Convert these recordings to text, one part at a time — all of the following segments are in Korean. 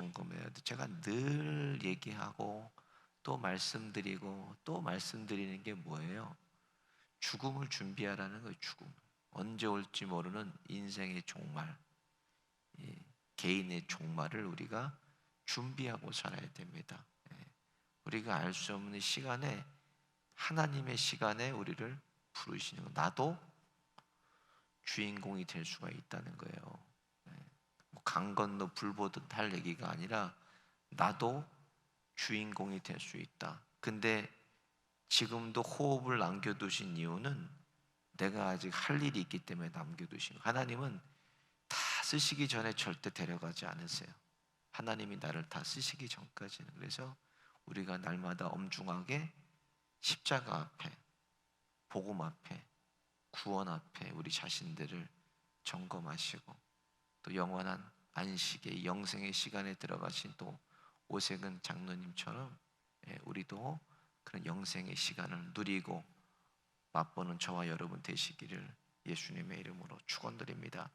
점검해야 돼. 제가 늘 얘기하고 또 말씀드리고 또 말씀드리는 게 뭐예요? 죽음을 준비하라는 거예요. 죽음. 언제 올지 모르는 인생의 종말, 이 개인의 종말을 우리가 준비하고 살아야 됩니다. 우리가 알 수 없는 시간에, 하나님의 시간에 우리를 부르시는 거. 나도 주인공이 될 수가 있다는 거예요. 강 건너 불 보듯 할 얘기가 아니라 나도 주인공이 될 수 있다. 근데 지금도 호흡을 남겨두신 이유는 내가 아직 할 일이 있기 때문에 남겨두신 거예요. 하나님은 다 쓰시기 전에 절대 데려가지 않으세요. 하나님이 나를 다 쓰시기 전까지는. 그래서 우리가 날마다 엄중하게 십자가 앞에, 복음 앞에, 구원 앞에 우리 자신들을 점검하시고, 또 영원한 안식의 영생의 시간에 들어가신 또 오세근 장로님처럼 우리도 그런 영생의 시간을 누리고 맛보는 저와 여러분 되시기를 예수님의 이름으로 축원드립니다.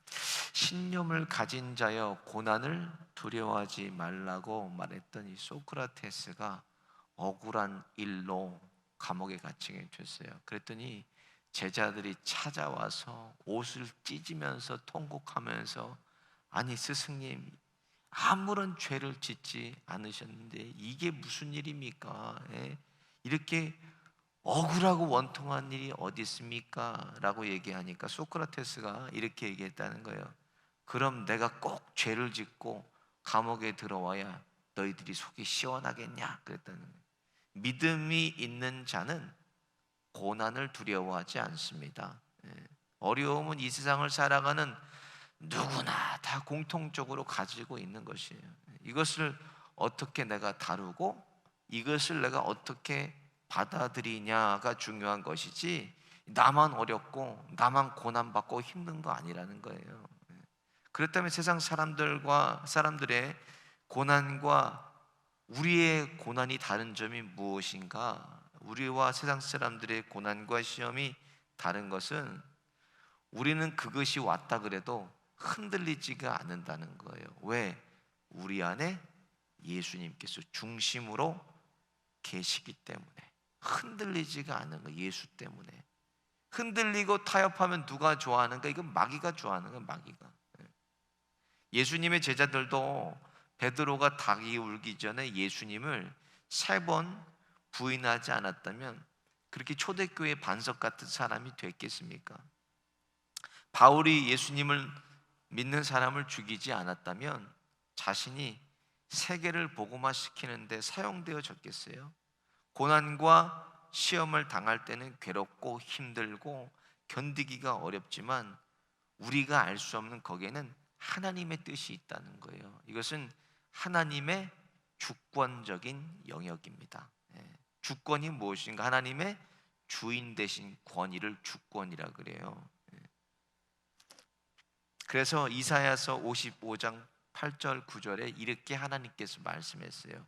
신념을 가진 자여 고난을 두려워하지 말라고 말했던 이 소크라테스가 억울한 일로 감옥에 갇히게 됐어요. 그랬더니 제자들이 찾아와서 옷을 찢으면서 통곡하면서, 아니 스승님, 아무런 죄를 짓지 않으셨는데 이게 무슨 일입니까? 이렇게 억울하고 원통한 일이 어디 있습니까? 라고 얘기하니까 소크라테스가 이렇게 얘기했다는 거예요. 그럼 내가 꼭 죄를 짓고 감옥에 들어와야 너희들이 속이 시원하겠냐? 그랬다는 거예요. 믿음이 있는 자는 고난을 두려워하지 않습니다. 어려움은 이 세상을 살아가는 누구나 다 공통적으로 가지고 있는 것이에요. 이것을 어떻게 내가 다루고 이것을 내가 어떻게 받아들이냐가 중요한 것이지, 나만 어렵고 나만 고난받고 힘든 거 아니라는 거예요. 그렇다면 세상 사람들의 고난과 우리의 고난이 다른 점이 무엇인가? 우리와 세상 사람들의 고난과 시험이 다른 것은, 우리는 그것이 왔다 그래도 흔들리지가 않는다는 거예요. 왜? 우리 안에 예수님께서 중심으로 계시기 때문에 흔들리지가 않는 거예요. 예수 때문에. 흔들리고 타협하면 누가 좋아하는가? 이건 마귀가 좋아하는 거예요. 마귀가. 예수님의 제자들도 베드로가 닭이 울기 전에 예수님을 3번 부인하지 않았다면 그렇게 초대교회 반석 같은 사람이 됐겠습니까? 바울이 예수님을 믿는 사람을 죽이지 않았다면 자신이 세계를 복음화시키는데 사용되어졌겠어요? 고난과 시험을 당할 때는 괴롭고 힘들고 견디기가 어렵지만 우리가 알 수 없는 거기에는 하나님의 뜻이 있다는 거예요. 이것은 하나님의 주권적인 영역입니다. 주권이 무엇인가? 하나님의 주인 되신 권위를 주권이라 그래요. 그래서 이사야서 55장 8절 9절에 이렇게 하나님께서 말씀했어요.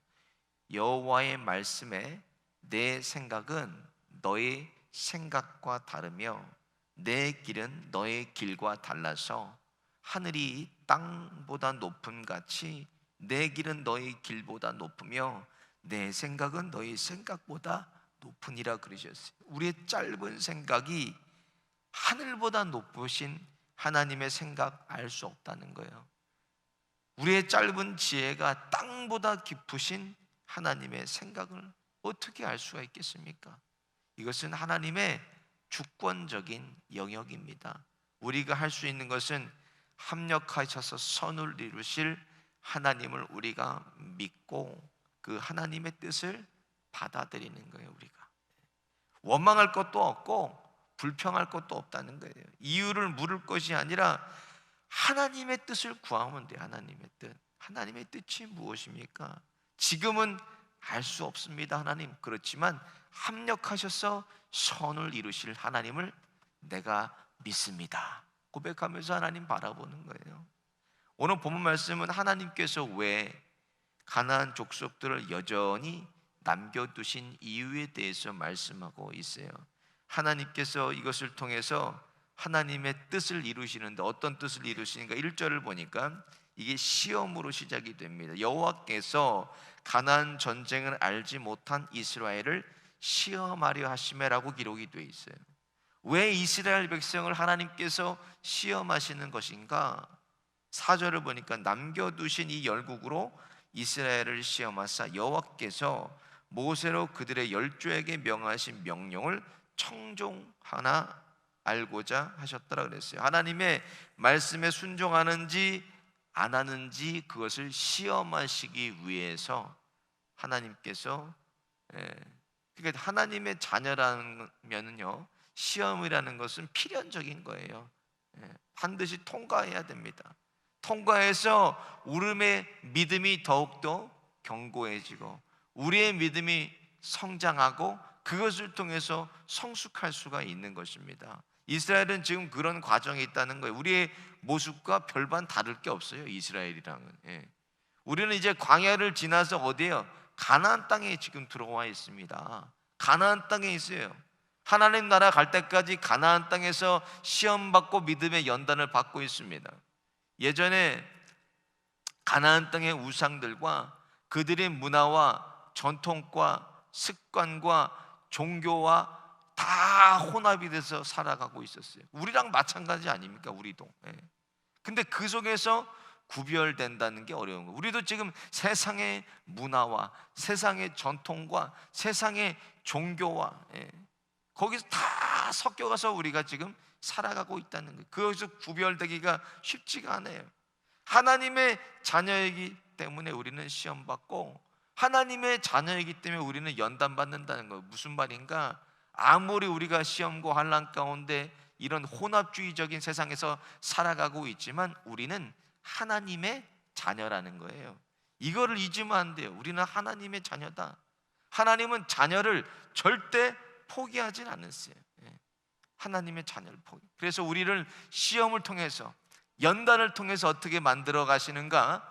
여호와의 말씀에 내 생각은 너의 생각과 다르며 내 길은 너의 길과 달라서 하늘이 땅보다 높음 같이 내 길은 너의 길보다 높으며 내 생각은 너의 생각보다 높으니라 그러셨어요. 우리의 짧은 생각이 하늘보다 높으신 하나님의 생각 알 수 없다는 거예요. 우리의 짧은 지혜가 땅보다 깊으신 하나님의 생각을 어떻게 알 수가 있겠습니까? 이것은 하나님의 주권적인 영역입니다. 우리가 할 수 있는 것은 합력하셔서 선을 이루실 하나님을 우리가 믿고 그 하나님의 뜻을 받아들이는 거예요. 우리가 원망할 것도 없고 불평할 것도 없다는 거예요. 이유를 물을 것이 아니라 하나님의 뜻을 구하면 돼요. 하나님의 뜻. 하나님의 뜻이 무엇입니까? 지금은 알 수 없습니다. 하나님. 그렇지만 합력하셔서 선을 이루실 하나님을 내가 믿습니다. 고백하면서 하나님 바라보는 거예요. 오늘 본문 말씀은 하나님께서 왜 가나안 족속들을 여전히 남겨두신 이유에 대해서 말씀하고 있어요. 하나님께서 이것을 통해서 하나님의 뜻을 이루시는데 어떤 뜻을 이루시는가? 1절을 보니까 이게 시험으로 시작이 됩니다. 여호와께서 가나안 전쟁을 알지 못한 이스라엘을 시험하려 하심에라고 기록이 되어 있어요. 왜 이스라엘 백성을 하나님께서 시험하시는 것인가? 4절을 보니까 남겨두신 이 열국으로 이스라엘을 시험하사 여호와께서 모세로 그들의 열조에게 명하신 명령을 청종하나 알고자 하셨더라 그랬어요. 하나님의 말씀에 순종하는지 안 하는지 그것을 시험하시기 위해서 하나님께서, 그러니까 하나님의 자녀라면요, 시험이라는 것은 필연적인 거예요. 반드시 통과해야 됩니다. 통과해서 우리의 믿음이 더욱더 견고해지고 우리의 믿음이 성장하고 그것을 통해서 성숙할 수가 있는 것입니다. 이스라엘은 지금 그런 과정에 있다는 거예요. 우리의 모습과 별반 다를 게 없어요, 이스라엘이랑은. 우리는 이제 광야를 지나서 어디에요? 가나안 땅에 지금 들어와 있습니다. 가나안 땅에 있어요. 하나님 나라 갈 때까지 가나안 땅에서 시험받고 믿음의 연단을 받고 있습니다. 예전에 가나안 땅의 우상들과 그들의 문화와 전통과 습관과 종교와 다 혼합이 돼서 살아가고 있었어요. 우리랑 마찬가지 아닙니까? 우리도. 근데 그 속에서 구별된다는 게 어려운 거예요. 우리도 지금 세상의 문화와 세상의 전통과 세상의 종교와 거기서 다 섞여가서 우리가 지금 살아가고 있다는 거예요. 그것에서 구별되기가 쉽지가 않아요. 하나님의 자녀이기 때문에 우리는 시험받고 하나님의 자녀이기 때문에 우리는 연단받는다는 거예요. 무슨 말인가? 아무리 우리가 시험과 환난 가운데 이런 혼합주의적인 세상에서 살아가고 있지만 우리는 하나님의 자녀라는 거예요. 이거를 잊으면 안 돼요. 우리는 하나님의 자녀다. 하나님은 자녀를 절대 포기하진 않으세요. 하나님의 자녀를 포기. 그래서 우리를 시험을 통해서 연단을 통해서 어떻게 만들어 가시는가?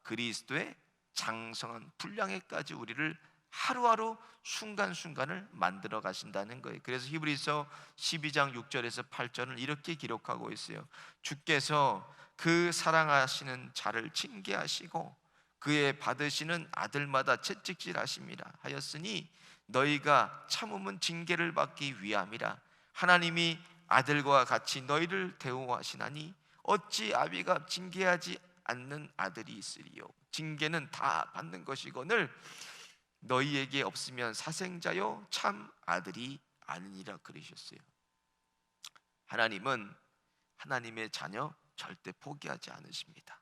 그리스도의 장성한 분량에까지 우리를 하루하루 순간순간을 만들어 가신다는 거예요. 그래서 히브리서 12장 6절에서 8절은 이렇게 기록하고 있어요. 주께서 그 사랑하시는 자를 징계하시고 그의 받으시는 아들마다 채찍질하심이라 하였으니 너희가 참음은 징계를 받기 위함이라. 하나님이 아들과 같이 너희를 대우하시나니 어찌 아비가 징계하지 않는 아들이 있으리요. 징계는 다 받는 것이거늘 너희에게 없으면 사생자요 참 아들이 아니니라 그러셨어요. 하나님은 하나님의 자녀 절대 포기하지 않으십니다.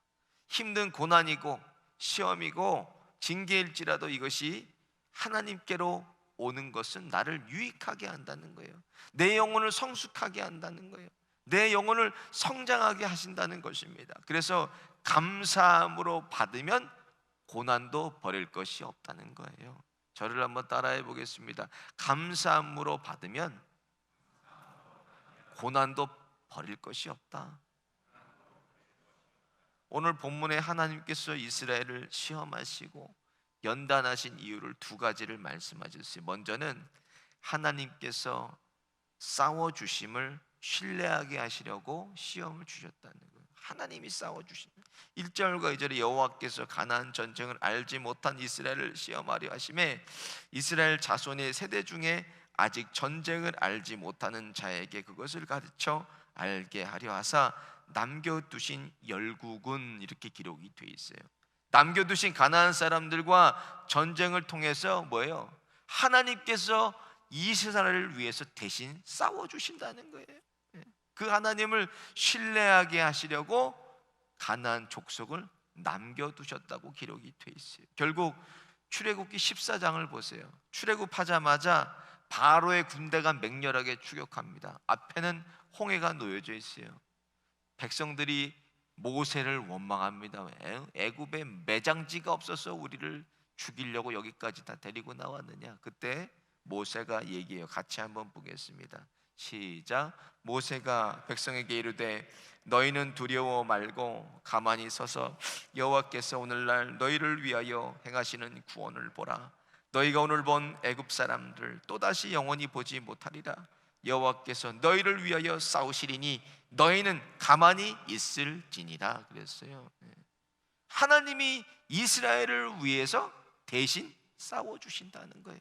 힘든 고난이고 시험이고 징계일지라도 이것이 하나님께로 오는 것은 나를 유익하게 한다는 거예요. 내 영혼을 성숙하게 한다는 거예요. 내 영혼을 성장하게 하신다는 것입니다. 그래서 감사함으로 받으면 고난도 버릴 것이 없다는 거예요. 저를 한번 따라해 보겠습니다. 감사함으로 받으면 고난도 버릴 것이 없다. 오늘 본문에 하나님께서 이스라엘을 시험하시고 연단하신 이유를 두 가지를 말씀하셨어요. 먼저는 하나님께서 싸워주심을 신뢰하게 하시려고 시험을 주셨다는 거예요. 하나님이 싸워주신 1절과 2절에 여호와께서 가나안 전쟁을 알지 못한 이스라엘을 시험하려 하심에 이스라엘 자손의 세대 중에 아직 전쟁을 알지 못하는 자에게 그것을 가르쳐 알게 하려 하사 남겨두신 열국은 이렇게 기록이 돼 있어요. 남겨두신 가나안 사람들과 전쟁을 통해서 뭐예요? 하나님께서 이 세상을 위해서 대신 싸워주신다는 거예요. 그 하나님을 신뢰하게 하시려고 가나안 족속을 남겨두셨다고 기록이 돼 있어요. 결국 출애굽기 14장을 보세요. 출애굽하자마자 바로의 군대가 맹렬하게 추격합니다. 앞에는 홍해가 놓여져 있어요. 백성들이 모세를 원망합니다. 애굽에 매장지가 없어서 우리를 죽이려고 여기까지 다 데리고 나왔느냐. 그때 모세가 얘기해요. 같이 한번 보겠습니다. 시작. 모세가 백성에게 이르되 너희는 두려워 말고 가만히 서서 여호와께서 오늘날 너희를 위하여 행하시는 구원을 보라. 너희가 오늘 본 애굽 사람들 또다시 영원히 보지 못하리라. 여호와께서 너희를 위하여 싸우시리니 너희는 가만히 있을지니라 그랬어요. 하나님이 이스라엘을 위해서 대신 싸워주신다는 거예요.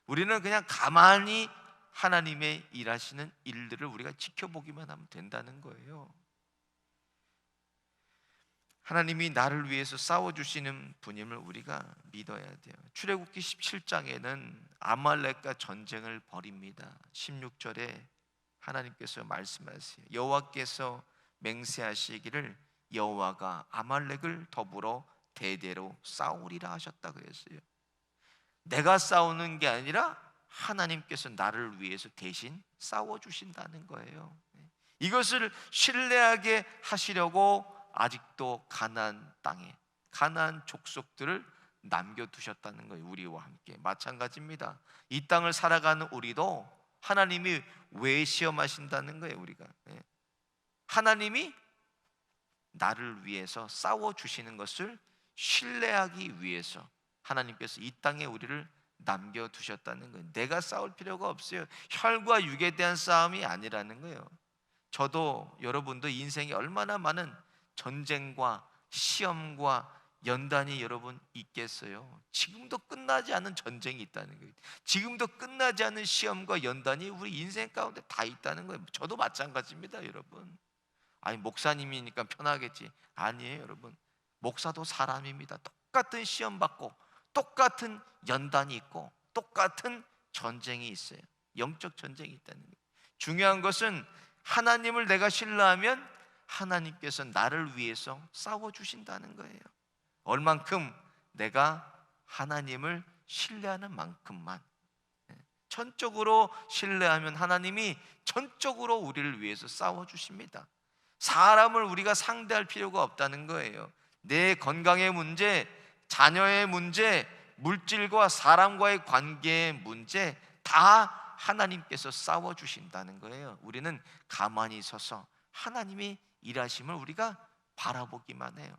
우리는 그냥 가만히 하나님의 일하시는 일들을 우리가 지켜보기만 하면 된다는 거예요. 하나님이 나를 위해서 싸워주시는 분임을 우리가 믿어야 돼요. 출애굽기 17장에는 아말렉과 전쟁을 벌입니다. 16절에 하나님께서 말씀하세요. 여호와께서 맹세하시기를 여호와가 아말렉을 더불어 대대로 싸우리라 하셨다 그랬어요. 내가 싸우는 게 아니라 하나님께서 나를 위해서 대신 싸워주신다는 거예요. 이것을 신뢰하게 하시려고 아직도 가나안 땅에 가나안 족속들을 남겨두셨다는 거예요. 우리와 함께 마찬가지입니다. 이 땅을 살아가는 우리도 하나님이 왜 시험하신다는 거예요. 우리가 하나님이 나를 위해서 싸워주시는 것을 신뢰하기 위해서 하나님께서 이 땅에 우리를 남겨두셨다는 거예요. 내가 싸울 필요가 없어요. 혈과 육에 대한 싸움이 아니라는 거예요. 저도 여러분도 인생에 얼마나 많은 전쟁과 시험과 연단이 여러분 있겠어요. 지금도 끝나지 않은 전쟁이 있다는 거예요. 지금도 끝나지 않은 시험과 연단이 우리 인생 가운데 다 있다는 거예요. 저도 마찬가지입니다, 여러분. 아니 목사님이니까 편하겠지. 아니에요, 여러분. 목사도 사람입니다. 똑같은 시험 받고 똑같은 연단이 있고 똑같은 전쟁이 있어요. 영적 전쟁이 있다는 거예요. 중요한 것은 하나님을 내가 신뢰하면 하나님께서 나를 위해서 싸워주신다는 거예요. 얼만큼 내가 하나님을 신뢰하는 만큼만. 전적으로 신뢰하면 하나님이 전적으로 우리를 위해서 싸워주십니다. 사람을 우리가 상대할 필요가 없다는 거예요. 내 건강의 문제, 자녀의 문제, 물질과 사람과의 관계의 문제 다 하나님께서 싸워주신다는 거예요. 우리는 가만히 서서 하나님이 일하심을 우리가 바라보기만 해요.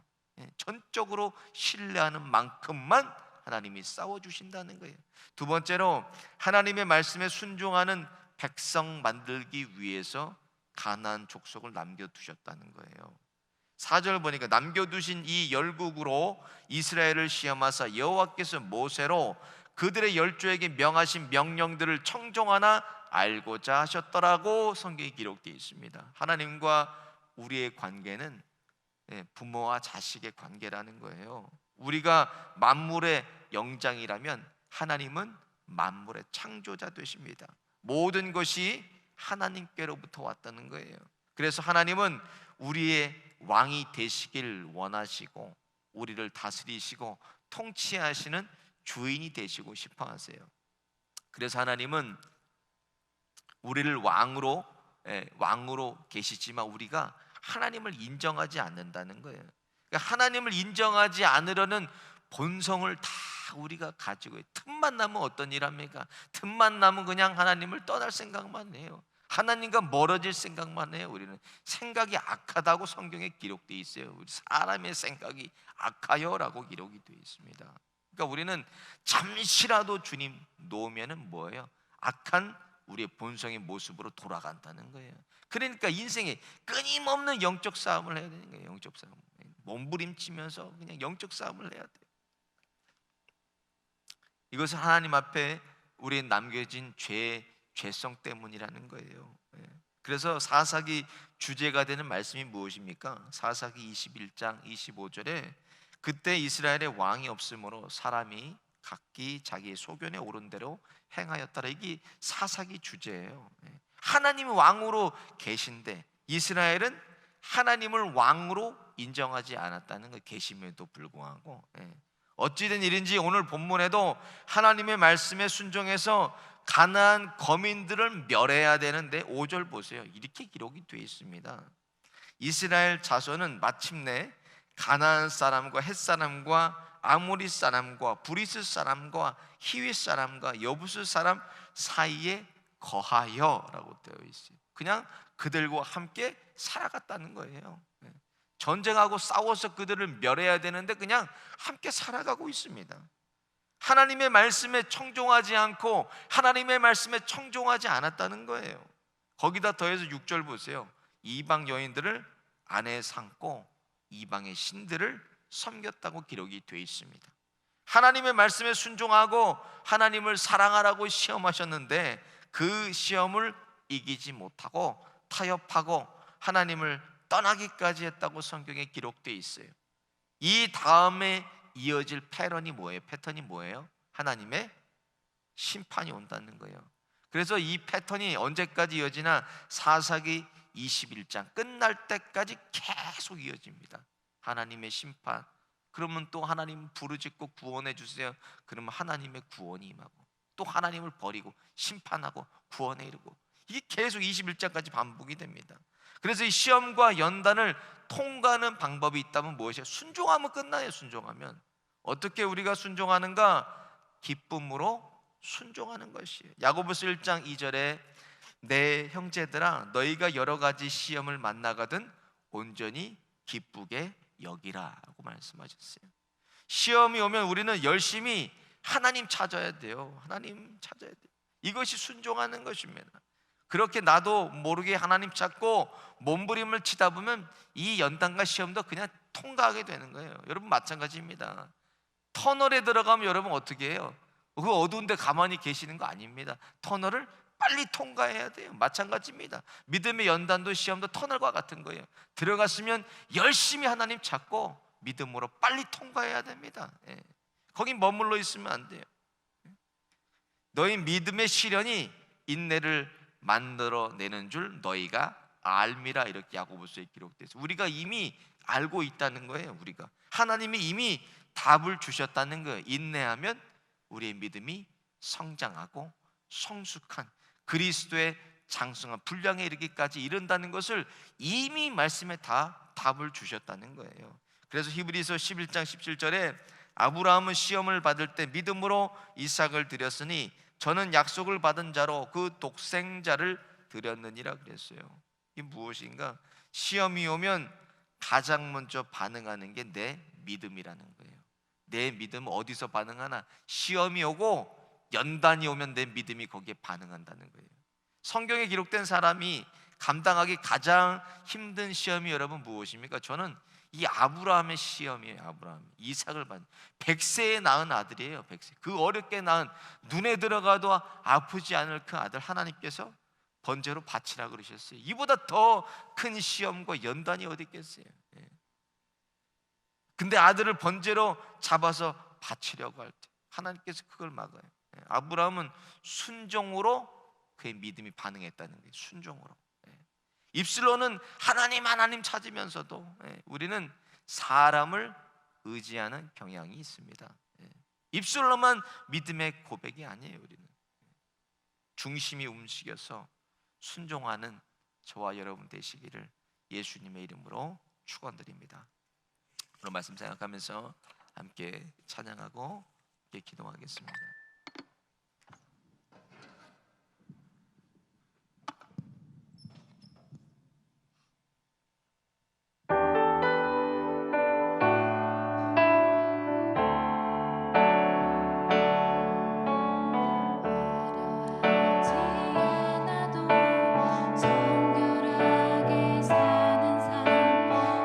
전적으로 신뢰하는 만큼만 하나님이 싸워주신다는 거예요. 두 번째로 하나님의 말씀에 순종하는 백성 만들기 위해서 가나안 족속을 남겨두셨다는 거예요. 4절 보니까 남겨두신 이 열국으로 이스라엘을 시험하사 여호와께서 모세로 그들의 열조에게 명하신 명령들을 청종하나 알고자 하셨더라고 성경에 기록되어 있습니다. 하나님과 우리의 관계는 부모와 자식의 관계라는 거예요. 우리가 만물의 영장이라면 하나님은 만물의 창조자 되십니다. 모든 것이 하나님께로부터 왔다는 거예요. 그래서 하나님은 우리의 왕이 되시길 원하시고 우리를 다스리시고 통치하시는 주인이 되시고 싶어 하세요. 그래서 하나님은 우리를 왕으로 계시지만 우리가 하나님을 인정하지 않는다는 거예요. 그러니까 하나님을 인정하지 않으려는 본성을 다 우리가 가지고 있어요. 틈만 나면 어떤 일 합니까? 틈만 나면 그냥 하나님을 떠날 생각만 해요. 하나님과 멀어질 생각만 해요. 우리는 생각이 악하다고 성경에 기록되어 있어요. 우리 사람의 생각이 악하여라고 기록이 되어 있습니다. 그러니까 우리는 잠시라도 주님 놓으면은 뭐예요? 악한 우리의 본성의 모습으로 돌아간다는 거예요. 그러니까 인생에 끊임없는 영적 싸움을 해야 되는 거예요. 영적 싸움. 몸부림치면서 그냥 영적 싸움을 해야 돼요. 이것은 하나님 앞에 우리에 남겨진 죄성 때문이라는 거예요. 그래서 사사기 주제가 되는 말씀이 무엇입니까? 사사기 21장 25절에 그때 이스라엘에 왕이 없으므로 사람이 각기 자기의 소견에 오른 대로 행하였더라. 이게 사사기 주제예요. 하나님이 왕으로 계신데 이스라엘은 하나님을 왕으로 인정하지 않았다는 거 계심에도 불구하고 어찌된 일인지 오늘 본문에도 하나님의 말씀에 순종해서 가나안 거민들을 멸해야 되는데 5절 보세요. 이렇게 기록이 되어 있습니다. 이스라엘 자손은 마침내 가나안 사람과 헷 사람과 아모리 사람과 브리스 사람과 히윗 사람과 여부스 사람 사이에 거하여라고 되어 있어요. 그냥 그들과 함께 살아갔다는 거예요. 전쟁하고 싸워서 그들을 멸해야 되는데 그냥 함께 살아가고 있습니다. 하나님의 말씀에 청종하지 않고 하나님의 말씀에 청종하지 않았다는 거예요. 거기다 더해서 6절 보세요. 이방 여인들을 아내 삼고 이방의 신들을 섬겼다고 기록이 되어 있습니다. 하나님의 말씀에 순종하고 하나님을 사랑하라고 시험하셨는데 그 시험을 이기지 못하고 타협하고 하나님을 떠나기까지 했다고 성경에 기록되어 있어요. 이 다음에 이어질 패턴이 뭐예요? 하나님의 심판이 온다는 거예요. 그래서 이 패턴이 언제까지 이어지나 사사기 21장 끝날 때까지 계속 이어집니다. 하나님의 심판. 그러면 또 하나님 부르짖고 구원해 주세요. 그러면 하나님의 구원이 임하고, 또 하나님을 버리고 심판하고 구원에 이르고, 이게 계속 21장까지 반복이 됩니다. 그래서 이 시험과 연단을 통과하는 방법이 있다면 무엇이에요? 순종하면 끝나요. 순종하면. 어떻게 우리가 순종하는가? 기쁨으로 순종하는 것이에요. 야고보서 1장 2절에 내 형제들아 너희가 여러 가지 시험을 만나거든 온전히 기쁘게 여기라고 말씀하셨어요. 시험이 오면 우리는 열심히 하나님 찾아야 돼요. 하나님 찾아야 돼요. 이것이 순종하는 것입니다. 그렇게 나도 모르게 하나님 찾고 몸부림을 치다 보면 이 연단과 시험도 그냥 통과하게 되는 거예요. 여러분 마찬가지입니다. 터널에 들어가면 여러분 어떻게 해요? 그 어두운 데 가만히 계시는 거 아닙니다. 터널을 빨리 통과해야 돼요. 마찬가지입니다. 믿음의 연단도 시험도 터널과 같은 거예요. 들어갔으면 열심히 하나님 찾고 믿음으로 빨리 통과해야 됩니다. 거기 머물러 있으면 안 돼요. 너희 믿음의 시련이 인내를 만들어내는 줄 너희가 알미라, 이렇게 야고보서에 기록되어 있어요. 우리가 이미 알고 있다는 거예요. 우리가 하나님이 이미 답을 주셨다는 거예요. 인내하면 우리의 믿음이 성장하고 성숙한 그리스도의 장성한 분량에 이르기까지 이른다는 것을 이미 말씀에 다 답을 주셨다는 거예요. 그래서 히브리서 11장 17절에 아브라함은 시험을 받을 때 믿음으로 이삭을 드렸으니 저는 약속을 받은 자로 그 독생자를 드렸느니라 그랬어요. 이게 무엇인가? 시험이 오면 가장 먼저 반응하는 게 내 믿음이라는 거예요. 내 믿음은 어디서 반응하나? 시험이 오고 연단이 오면 내 믿음이 거기에 반응한다는 거예요. 성경에 기록된 사람이 감당하기 가장 힘든 시험이 여러분 무엇입니까? 저는 이 아브라함의 시험이에요. 아브라함 이삭을 받은 100세에 낳은 아들이에요. 100세. 그 어렵게 낳은 눈에 들어가도 아프지 않을 그 아들 하나님께서 번제로 바치라 그러셨어요. 이보다 더 큰 시험과 연단이 어디 있겠어요? 근데 아들을 번제로 잡아서 바치려고 할 때 하나님께서 그걸 막아요. 아브라함은 순종으로 그의 믿음이 반응했다는 거예요. 순종으로. 입술로는 하나님 찾으면서도 우리는 사람을 의지하는 경향이 있습니다. 입술로만 믿음의 고백이 아니에요. 우리는 중심이 움직여서 순종하는 저와 여러분 되시기를 예수님의 이름으로 축원드립니다. 오늘 말씀 생각하면서 함께 찬양하고 함께 기도하겠습니다.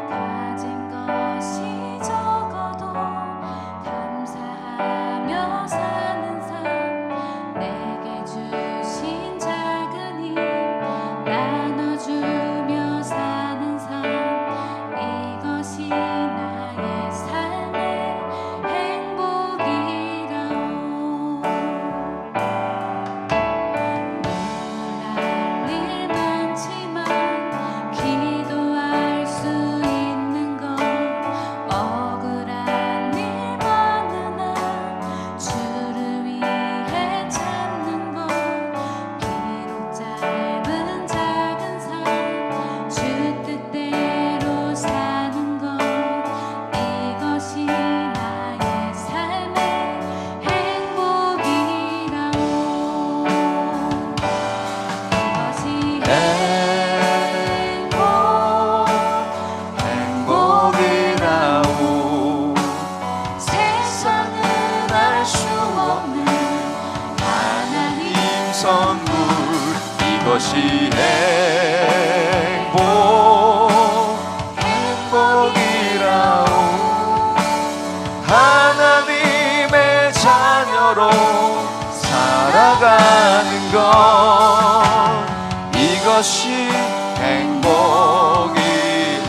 가진 것이 적어도 감사하며 사는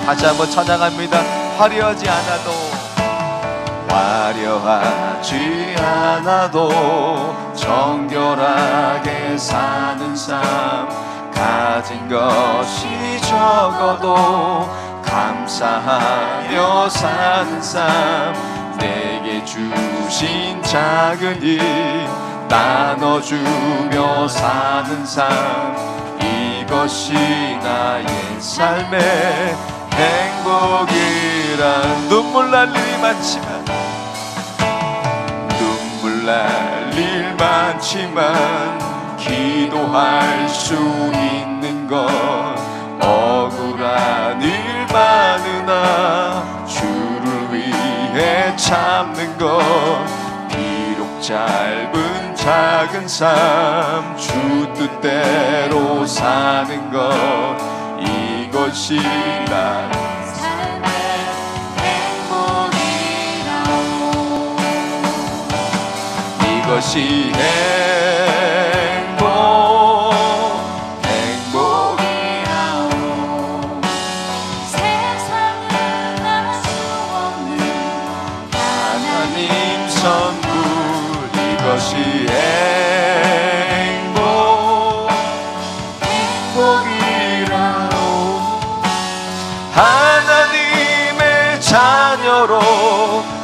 다시 한번 찬양합니다. 화려하지 않아도, 화려하지 않아도 정결하게 사는 삶, 가진 것이 적어도 감사하며 사는 삶, 내게 주신 작은 일 나눠주며 사는 삶, 이것이 나의 삶의 행복이라. 눈물 날 일이 많지만, 눈물 날 일 많지만 기도할 수 있는 것, 억울한 일 많으나 주를 위해 참는 것, 비록 짧은 작은 삶 주 뜻대로 사는 것, 이것이 나 삶의 행복이라오. 이것이 행복이라오. 세상은 알 수 없는 하나님 선물, 이것이 행복이라오. 하나님의 자녀로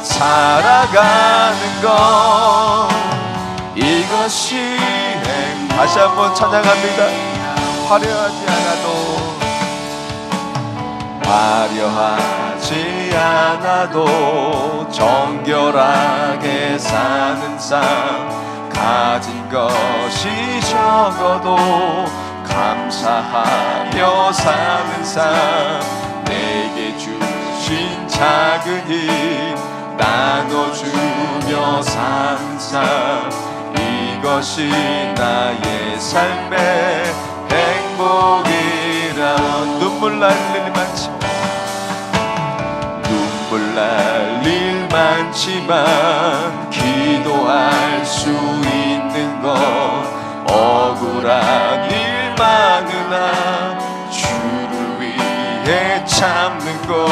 살아가는 것, 이것이 다시 한번 찬양합니다. 화려하지 않아도 정결하게 사는 삶, 가진 것이 적어도 감사하며 사는 삶, 내게 주신 작은 힘 나눠주며 사는 삶, 이것이 나의 삶의 행복이라. 눈물 날 일 많지만, 눈물 날 일 많지만 기도할 수 있는 것, 억울한 일 많으나 주를 위해 참는 것,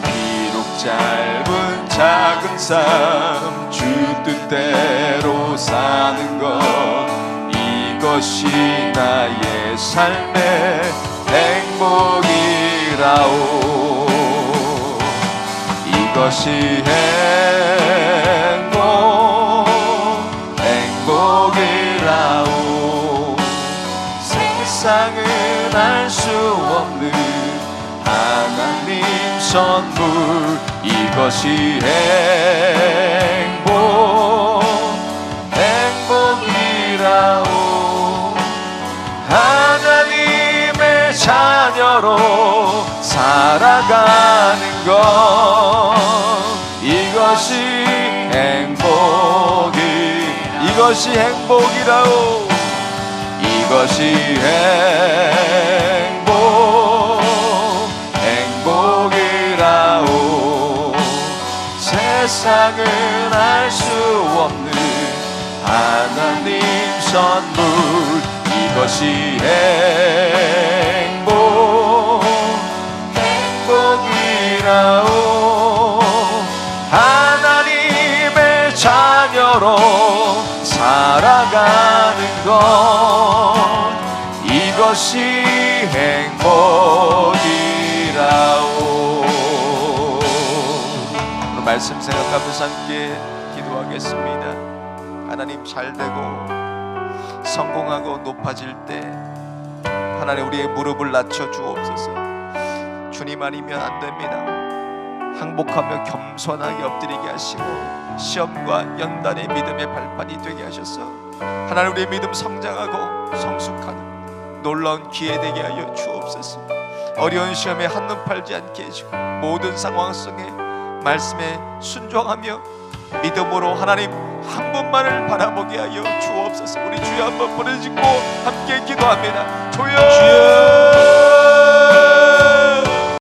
비록 짧은 작은 삶 주 뜻대로 사는 것, 이것이 나의 삶의 행복이라오. 이것이 행복이라오. 세상은 알 수 없는 하나님 선물, 이것이 행복이라오. 하나님의 자녀로 살아가는 것, 이것이 행복이라오. 이것이 행복이라오. 세상은 알 수 없는 하나님 선물, 이것이 행복이라오. 하나님의 자녀로 살아가는 것, 이것이 행복이라오. 오늘 말씀 생각하면서 함께 기도하겠습니다. 하나님, 잘되고 성공하고 높아질 때 하나님 우리의 무릎을 낮춰 주옵소서. 주님 아니면 안 됩니다. 항복하며 겸손하게 엎드리게 하시고 시험과 연단의 믿음의 발판이 되게 하셔서 하나님 우리의 믿음 성장하고 성숙하는 놀라운 기회 되게 하여 주옵소서. 어려운 시험에 한눈 팔지 않게 해주고 모든 상황 속에 말씀에 순종하며 믿음으로 하나님 한 분만을 바라보게 하여 주옵소서. 우리 주여 한번 부르짖고 함께 기도합니다. 주여,